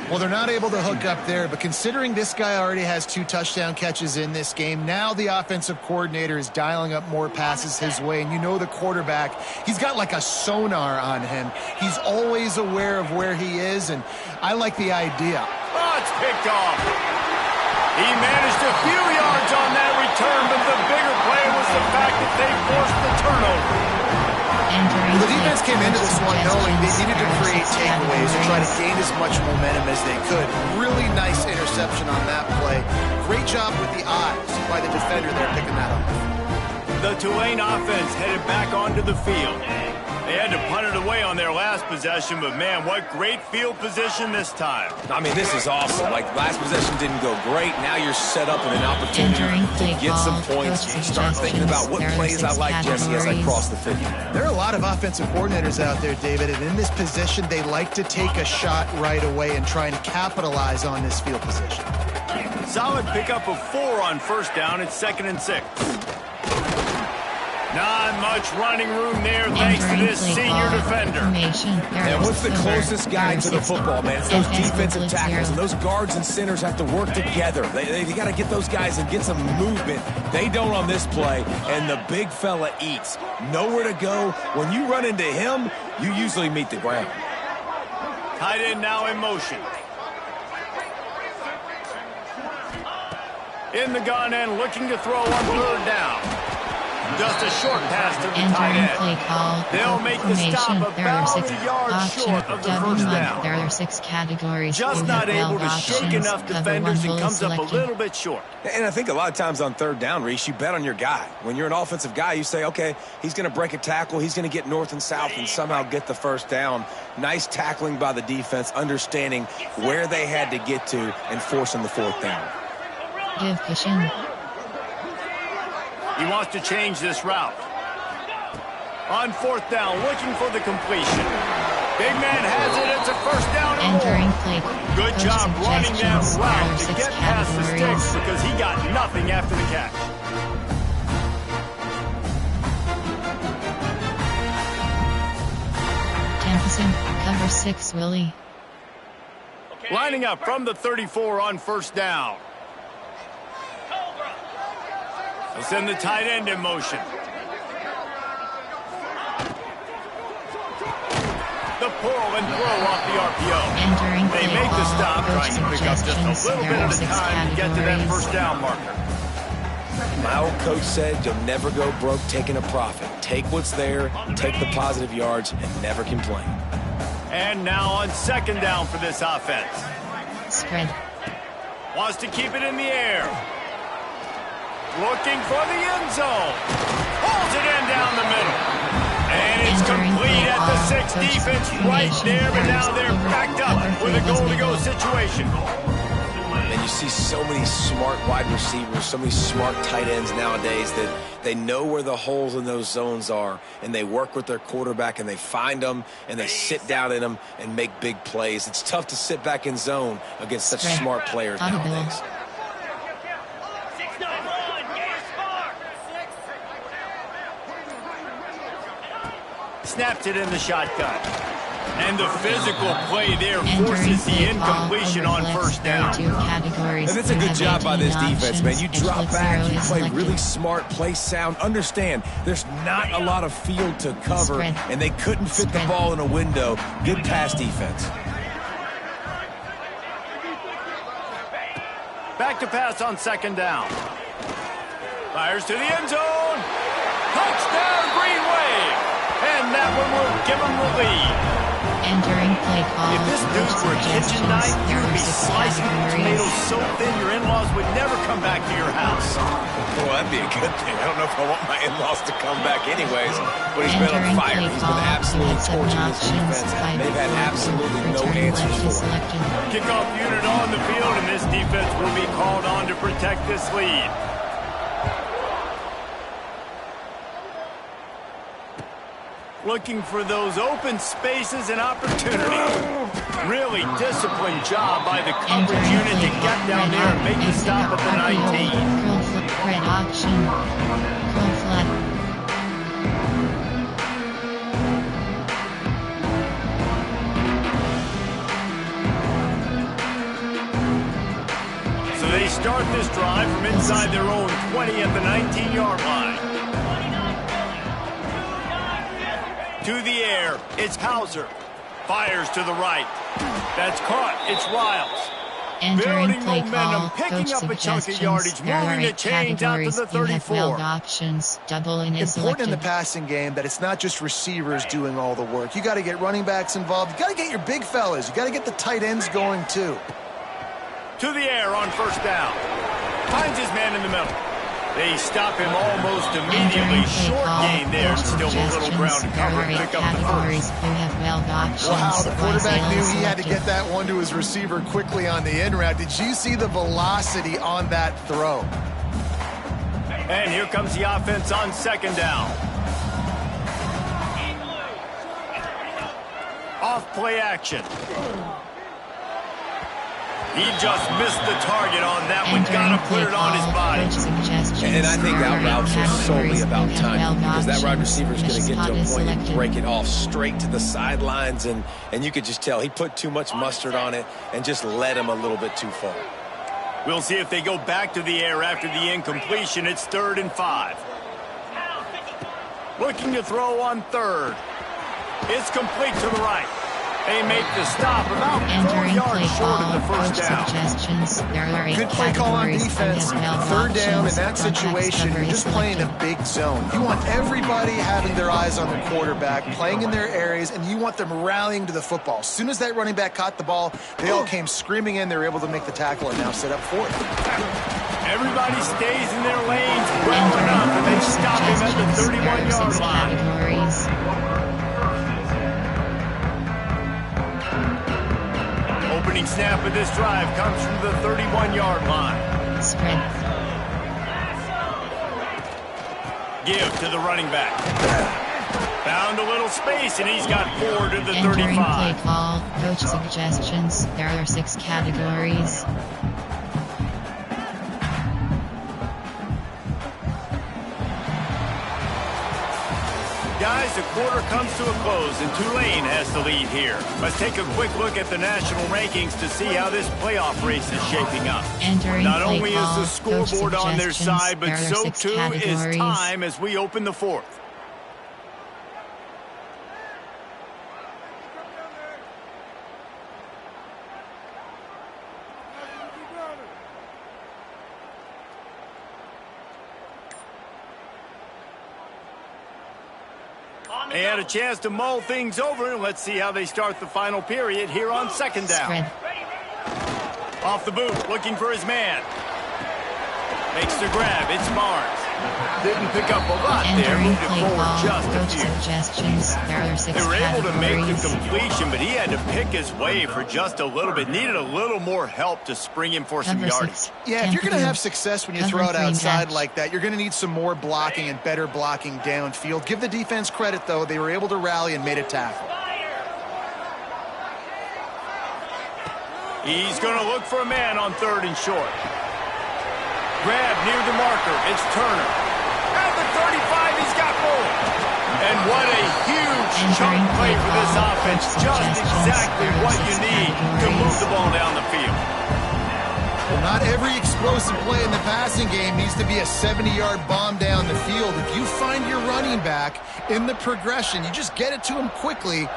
Well, they're not able to hook up there, but considering this guy already has 2 touchdown catches in this game, now the offensive coordinator is dialing up more passes his way, and you know the quarterback, he's got like a sonar on him. He's always aware of where he is, and I like the idea. Oh, it's picked off. He managed a few yards on that return, but the bigger play was the fact that they forced the turnover. Well, the defense came into this one knowing they needed to create takeaways and try to gain as much momentum as they could. Really nice interception on that play. Great job with the eyes by the defender there picking that up. The Tulane offense headed back onto the field. They had to punt it away on their last possession, but man, what great field position this time. I mean, this is awesome. Like, last possession didn't go great. Now you're set up with an opportunity to get some points. Start thinking about what plays I like, Jesse, as I cross the 50. There are a lot of offensive coordinators out there, David, and in this position, they like to take a shot right away and try and capitalize on this field position. Solid pickup of 4 on 1st down. It's 2nd and 6. Not much running room there thanks to this senior defender. And what's the closest guy to the football, man? It's those defensive tackles, and those guards and centers have to work together. They got to get those guys and get some movement. They don't on this play, and the big fella eats. Nowhere to go. When you run into him, you usually meet the ground. Tight end now in motion. In the gun and looking to throw on 3rd down. Just a short pass to the tight end. They'll make the stop about a yard short of the 1st down. There are 6 categories. Just not able to shake enough defenders and comes up a little bit short. And I think a lot of times on 3rd down, Reese, you bet on your guy. When you're an offensive guy, you say, okay, he's going to break a tackle. He's going to get north and south and somehow get the 1st down. Nice tackling by the defense, understanding where they had to get to and forcing the 4th down. Give cushion. He wants to change this route. On 4th down, looking for the completion. Big man has it. It's a 1st down and more. Good job running that route to get past the sticks because he got nothing after the catch. Templeton, cover 6, Willie. Lining up from the 34 on 1st down. They'll send the tight end in motion. The pull and throw off the RPO. They make the stop, trying to pick up just a little bit at a time to get to that 1st down marker. My old coach said you'll never go broke taking a profit. Take what's there, take the positive yards, and never complain. And now on 2nd down for this offense. Spread. Wants to keep it in the air. Looking for the end zone. Pulls it in down the middle. And it's complete at the 6. Defense right there, but now they're backed up with a goal-to-go situation. And you see so many smart wide receivers, so many smart tight ends nowadays that they know where the holes in those zones are, and they work with their quarterback, and they find them, and they sit down in them and make big plays. It's tough to sit back in zone against such smart players nowadays. Snapped it in the shotgun. And the physical play there Entering forces the play call, incompletion on overflips. first There are down. 2 categories. And it's a You good have job by 18 this defense, man. You options. drop Edge back, zero you is play selected. really smart, play sound. Understand, there's not a lot of field to cover, Spread. and they couldn't fit the Spread. ball in a window. Good pass defense. Back to pass on second down. Fires to the end zone. Touchdown, Green Wave. And that one will give them the lead. Entering play call. If this dude coach were a kitchen suggestions. knife, you There would are be 6 slicing categories. tomatoes so thin your in-laws would never come back to your house. Well, that'd be a good thing. I don't know if I want my in-laws to come back anyways, but he's been on Entering fire. play He's call. been absolutely You have 7 torching this options. defense. Fight They've had forward. absolutely no Return answers left is for it. selected. Kickoff unit on the field, and this defense will be called on to protect this lead. Looking for those open spaces and opportunities. Really disciplined job by the coverage Entering unit to play get call. down Red there and out. make the Exit stop at the RPO. 19. Curl flip. Red option. Curl flat. So they start this drive from inside their own 20 at the 19-yard line. To the air, it's Hauser. Fires to the right. That's caught. It's Riles. Entering Building play momentum, call. picking Coach up a chunk of suggestions. yardage, There are moving the 8 chains out to categories. the You have 34. 12 options. Double in is Important in the selected. passing game that it's not just receivers doing all the work. You got to get running backs involved. You got to get your big fellas. You got to get the tight ends going too. To the air on first down. Finds his man in the middle. They stop him almost immediately. Entering play Short call. gain there. Coach Still a little ground to suggestions. cover. There are 8 Pick up the categories. first. You have 12 options. Well, how the quarterback YCL knew is he had to selected. get that one to his receiver quickly on the in route. Did you see the velocity on that throw? And here comes the offense on second down. Off play action. He just missed the target on that one. Gotta put it on his body. And I think that route was solely about timing, because that wide receiver is going to get to a point and break it off straight to the sidelines, and you could just tell he put too much mustard on it and just led him a little bit too far. We'll see if they go back to the air after the incompletion. It's 3rd and 5. Looking to throw on 3rd. It's complete to the right. They make the stop about 4 Entering yards play short call. of the first Coach down. suggestions. There are 8 Good play call on categories. You defense. have 12 Third down in options. that Contact situation, cover you're is just playing a selected. big zone. You want everybody having their eyes on the quarterback, playing in their areas, and you want them rallying to the football. As soon as that running back caught the ball, they all came screaming in. They were able to make the tackle and now set up fourth. Everybody stays in their lanes well Entering enough, and they coach stop him at the suggestions. There are 31-yard 6 line. categories. Opening snap of this drive comes from the 31-yard line. Spread. Give to the running back. Found a little space, and he's got 4 to the Entering play 35. call. Coach suggestions. There are 6 categories. Guys, the quarter comes to a close, and Tulane has the lead here. Let's take a quick look at the national rankings to see how this playoff race is shaping up. Entering Not play only is call. the scoreboard Coach on their suggestions. side, but There are so 6 too is categories. time as we open the 4th. They had a chance to mull things over, and let's see how they start the final period here on second down. Spread. Off the boot, looking for his man. Makes the grab, it's Barnes. Didn't pick up a lot there, Entering moved it play forward call. just a Coach few. suggestions. There are 6 They were able to make the categories. completion, but he had to pick his way for just a little bit. Needed a little more help to spring him for some Cover yardage. 6. Yeah, if you're going to have success when you throw it Cover 3 outside match. like that, you're going to need some more blocking and better blocking downfield. Give the defense credit, though. They were able to rally and made a tackle. He's going to look for a man on 3rd and short. Grab near the marker. It's Turner. At the 35, he's got room. And what a huge huge chunk play for this offense. Just exactly what you need to move the ball down the field. Well, not every explosive play in the passing game needs to be a 70-yard bomb down the field. If you find your running back in the progression, you just get it to him quickly.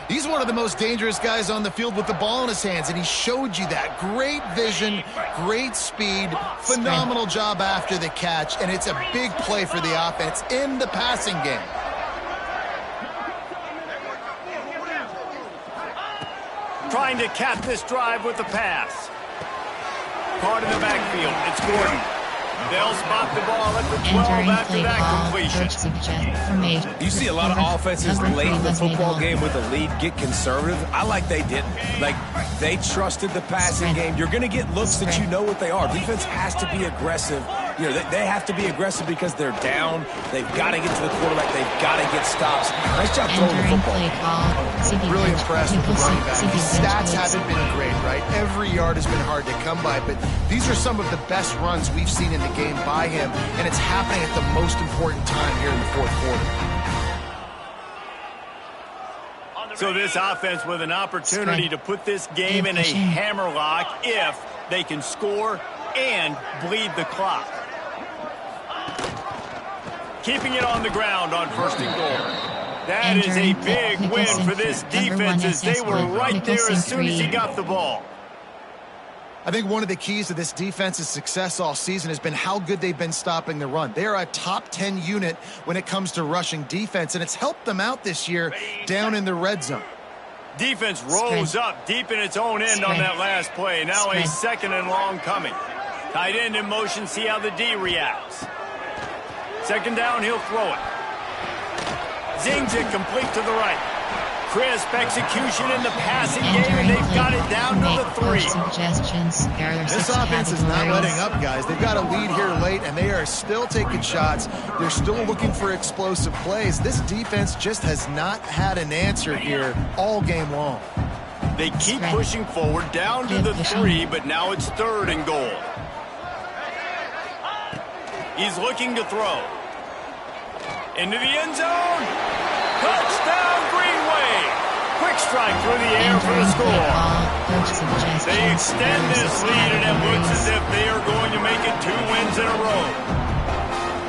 He's one of the most dangerous guys on the field with the ball in his hands, and he showed you that. Great vision, great speed, phenomenal job after the catch, and it's a big play for the offense in the passing game. Trying to cap this drive with a pass. Caught in the backfield. It's Gordon. They'll spot the ball at the 12 after that completion. You see a lot of offenses late in the football game with a lead get conservative. I like they didn't. Like, they trusted the passing game. You're going to get looks that you know what they are. Defense has to be aggressive. You know, they have to be aggressive because they're down. They've got to get to the quarterback. They've got to get stops. Nice job throwing the football. Really impressed with the running back. His stats haven't been great, right? Every yard has been hard to come by, but these are some of the best runs we've seen in the game by him, and it's happening at the most important time here in the fourth quarter. So this offense with an opportunity to put this game in a hammerlock if they can score and bleed the clock. Keeping it on the ground on first and goal. That is a big win for this defense as they were right there as soon as he got the ball. I think one of the keys to this defense's success all season has been how good they've been stopping the run. They are a top 10 unit when it comes to rushing defense, and it's helped them out this year down in the red zone. Defense rolls up deep in its own end on that last play. Now a second and long coming. Tight end in motion, see how the D reacts. Second down, he'll throw it. Zings it complete to the right. Crisp execution in the passing game, and they've got it down to the 3. This offense is not letting up, guys. They've got a lead here late, and they are still taking shots. They're still looking for explosive plays. This defense just has not had an answer here all game long. They keep pushing forward down to the 3, but now it's third and goal. He's looking to throw. Into the end zone. Touchdown, Greenway. Quick strike through the air for the score. They extend this lead, and it looks as if they are going to make it 2 wins in a row.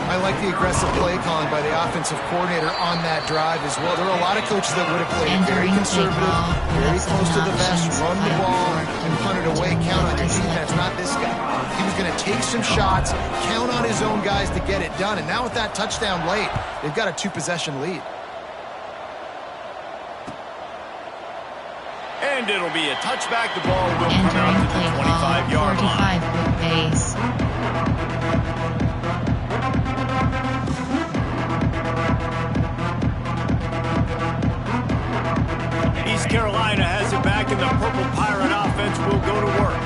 I like the aggressive play calling by the offensive coordinator on that drive as well. There are a lot of coaches that would have played very conservative, very close to the vest, run the ball, and punt it away, count on your defense. Not this guy. He was going to take some shots, count on his own guys to get it done. And now with that touchdown late, they've got a 2-possession lead. And it'll be a touchback. The ball will come out to the 25-yard line. East Carolina has it back, and the Purple Pirate offense will go to work.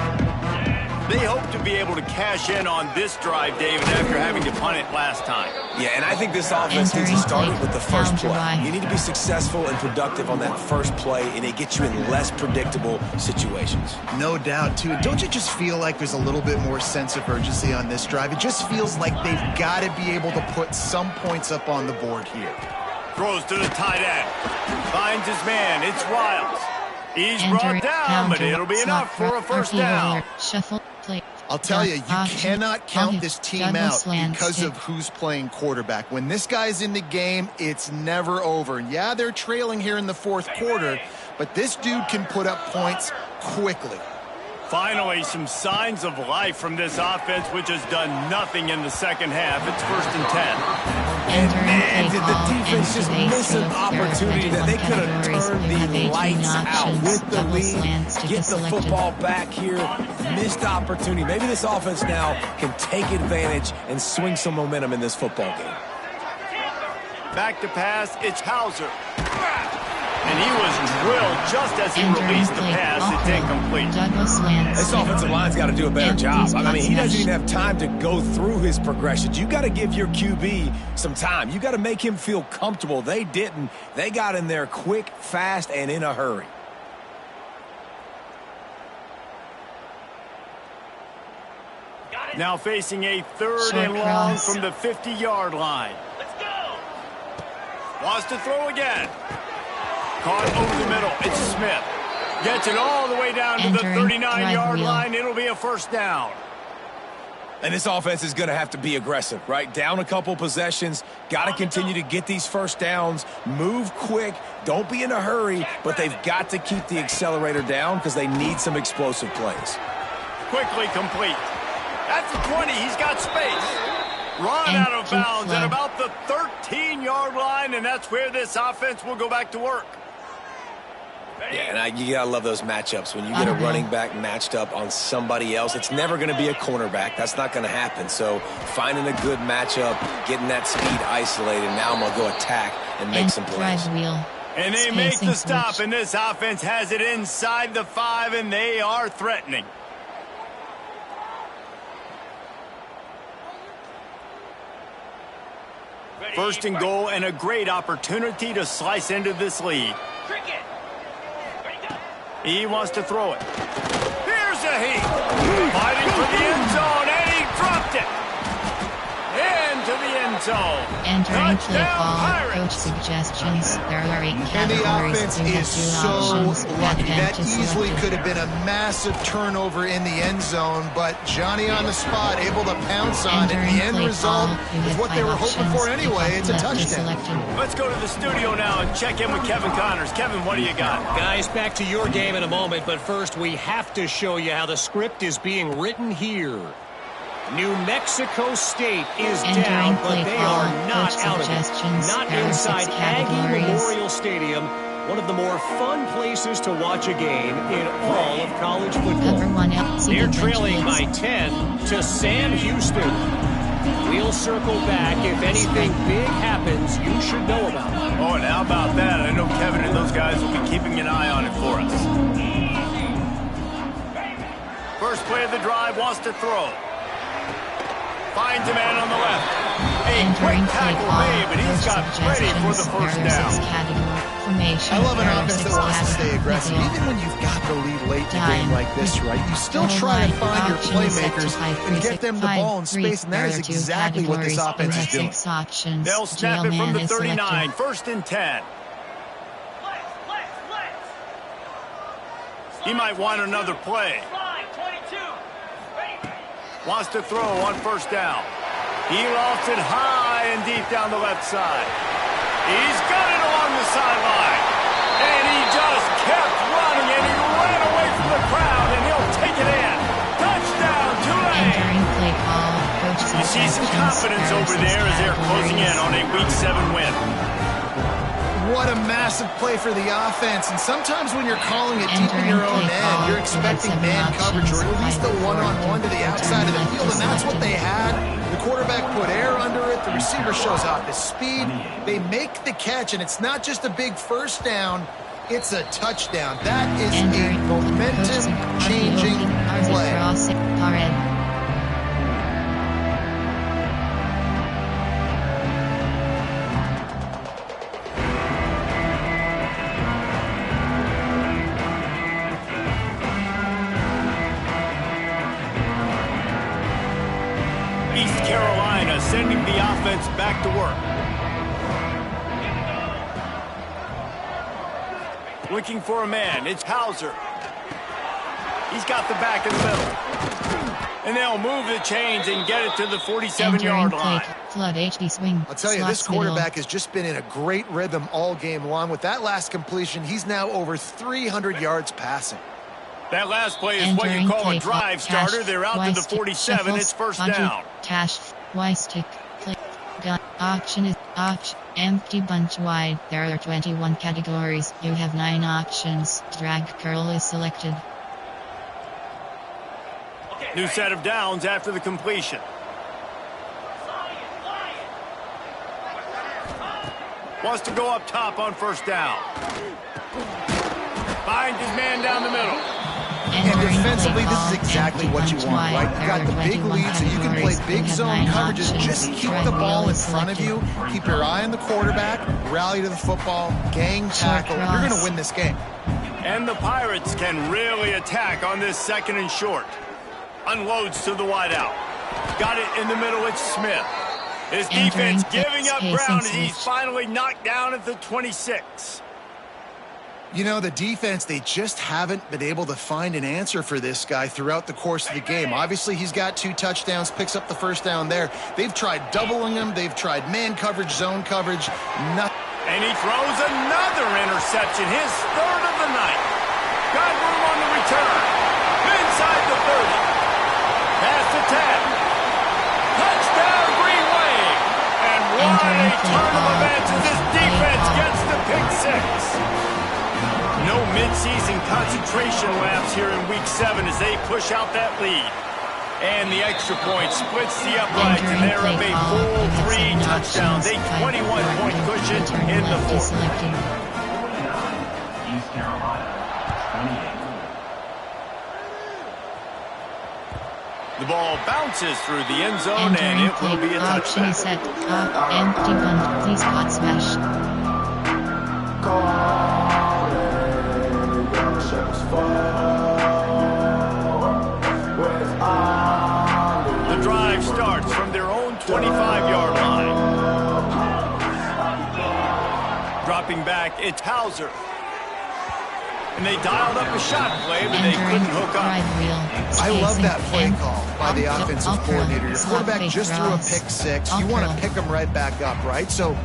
They hope to be able to cash in on this drive, David, after having to punt it last time. Yeah, and I think this offense needs to start with the first play. You need to be successful and productive on that first play, and it gets you in less predictable situations. No doubt, too. Don't you just feel like there's a little bit more sense of urgency on this drive? It just feels like they've got to be able to put some points up on the board here. Throws to the tight end. Finds his man. It's Riles. He's brought down, but it'll be enough for a first down. I'll tell you, you cannot count this team out because of who's playing quarterback. When this guy's in the game, it's never over. Yeah, they're trailing here in the fourth quarter, but this dude can put up points quickly. Finally, some signs of life from this offense, which has done nothing in the second half. It's 1st and 10. And man, did the defense just miss an opportunity that they could have turned the lights out with the lead, get the football back here. Missed opportunity. Maybe this offense now can take advantage and swing some momentum in this football game. Back to pass, it's Hauser. And he was drilled just as he released the pass. It's incomplete. This offensive line's got to do a better job. I mean, he doesn't even have time to go through his progressions. You got to give your QB some time. You got to make him feel comfortable. They didn't. They got in there quick, fast, and in a hurry. Now facing a 3rd and long from the 50-yard line. Let's go. Wants to throw again. caught over the middle. It's Smith. Gets it all the way down to the 39-yard line. It'll be a first down. And this offense is going to have to be aggressive, right? Down a couple possessions. Got to continue to get these first downs. Move quick. Don't be in a hurry. But they've got to keep the accelerator down because they need some explosive plays. Quickly complete. At the 20, he's got space. Run out of bounds at about the 13-yard line, and that's where this offense will go back to work. Yeah, and you got to love those matchups. When you get a running back matched up on somebody else, it's never going to be a cornerback. That's not going to happen. So finding a good matchup, getting that speed isolated, now I'm going to go attack and make some plays. And they make the stop, and this offense has it inside the 5, and they are threatening. First and goal, and a great opportunity to slice into this lead. He wants to throw it. Here's a heat. Fighting for the end zone, and he dropped it. Into the end zone. Entering play call, coach suggestions. There are 8 categories. And the offense is so lucky. That easily could have been a massive turnover in the end zone, but Johnny on the spot, able to pounce on it. The end result is what they were hoping for anyway. It's a touchdown. Let's go to the studio now and check in with Kevin Connors. Kevin, what do you got? Guys, back to your game in a moment, but first we have to show you how the script is being written here. New Mexico State is down, but they are not out of it. Not inside Aggie Memorial Stadium, one of the more fun places to watch a game in all of college football. They're trailing by 10 to Sam Houston. We'll circle back. If anything big happens, you should know about it. Oh, and how about that? I know Kevin and those guys will be keeping an eye on it for us. First play of the drive, wants to throw. Finds a man on the left. A quick tackle made, but he's got ready for the first down. I love an offense that wants to stay aggressive. Even when you've got the lead late in a game like this, right? You still try to find your playmakers and get them the ball in space, and that is exactly what this offense is doing. They'll snap it from the 39. First and 10. He might want another play. Wants to throw on first down. He lofts it high and deep down the left side. He's got it along the sideline. And he just kept running, and he ran away from the crowd, and he'll take it in. Touchdown, Tulane! You see some confidence over there as they're closing in on a Week 7 win. What a massive play for the offense. And sometimes when you're calling it deep in your own end, you're expecting man coverage or at least the one-on-one to the outside of the field, and that's what they had. The quarterback put air under it. The receiver shows off his speed. They make the catch, and it's not just a big first down. It's a touchdown. That is a momentum-changing play. Sending the offense back to work. Looking for a man. It's Hauser. He's got the back in the middle. And they'll move the chains and get it to the 47-yard line. Flood HD swing. I'll tell you, this quarterback has just been in a great rhythm all game long. With that last completion, he's now over 300 yards passing. That last play is what you call a drive starter. They're out to the 47. It's first down. Cash. Y-stick, click, gun, option is option, empty bunch wide. There are 21 categories. You have 9 options. Drag curl is selected. New set of downs after the completion. Wants to go up top on first down. Finds his man down the middle. And defensively, this is exactly what you want, right? You've got the big lead, so you can play big zone coverages. Just keep the ball in front of you. Keep your eye on the quarterback. Rally to the football. Gang tackle. You're going to win this game. And the Pirates can really attack on this second and short. Unloads to the wideout. Got it in the middle. It's Smith. His defense giving up ground as he's finally knocked down at the 26. You know, the defense, they just haven't been able to find an answer for this guy throughout the course of the game. Obviously, he's got 2 touchdowns, picks up the first down there. They've tried doubling him. They've tried man coverage, zone coverage. Nothing. And he throws another interception, his 3rd of the night. Got room on the return. Inside the 30. Past the 10. Touchdown, Green Wave. And what a turn of events as this defense gets the pick 6. No midseason concentration lapse here in Week 7 as they push out that lead. And the extra point splits the uprights, and they're up a full 3 touchdowns, a 21-point cushion in the 4th. East Carolina, 28. The ball bounces through the end zone, and it will be a touchback. Set up, empty punt, please got smash. The drive starts from their own 25-yard line. Dropping back, it's Hauser. And they dialed up a shot play, but they couldn't hook up. I love that play call by the offensive coordinator. Your quarterback just threw a pick 6. You want to pick him right back up, right? So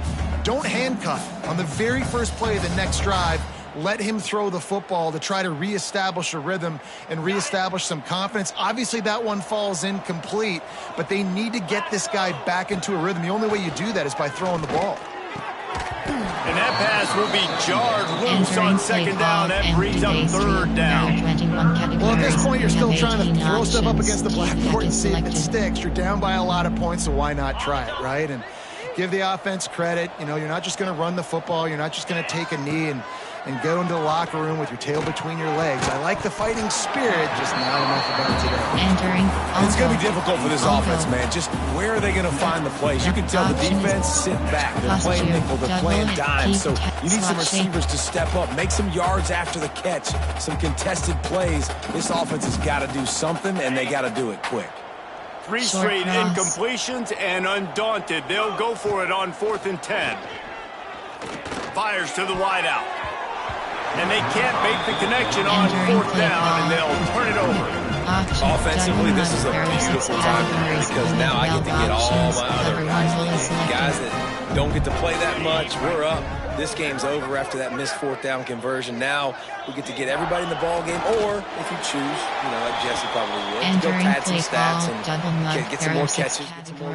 don't handcuff him. On the very first play of the next drive, let him throw the football to try to reestablish a rhythm and reestablish some confidence. Obviously, that one falls incomplete, but they need to get this guy back into a rhythm. The only way you do that is by throwing the ball. And that pass will be jarred loose on 2nd down. That brings up 3rd down. Well, at this point, you're still trying to throw stuff up against the blackboard and see if it sticks. You're down by a lot of points, so why not try it, right? And give the offense credit. You know, you're not just going to run the football. You're not just going to take a knee and go into the locker room with your tail between your legs. I like the fighting spirit, just not enough about it today. It's going to be difficult for this offense, man. Just where are they going to find the plays? You can tell the defense sit back. They're playing nickel. They're playing dime. So you need some receivers to step up, make some yards after the catch, some contested plays. This offense has got to do something, and they got to do it quick. 3 straight incompletions, and undaunted, they'll go for it on 4th and 10. Fires to the wideout. And they can't make the connection on 4th down, and they'll turn it over. Offensively, this is a beautiful time because now I get to get all my other guys that don't get to play that much. We're up. This game's over after that missed 4th down conversion. Now we get to get everybody in the ball game, or if you choose, you know, like Jesse probably would, to go pad some stats and get some more catches. Get some more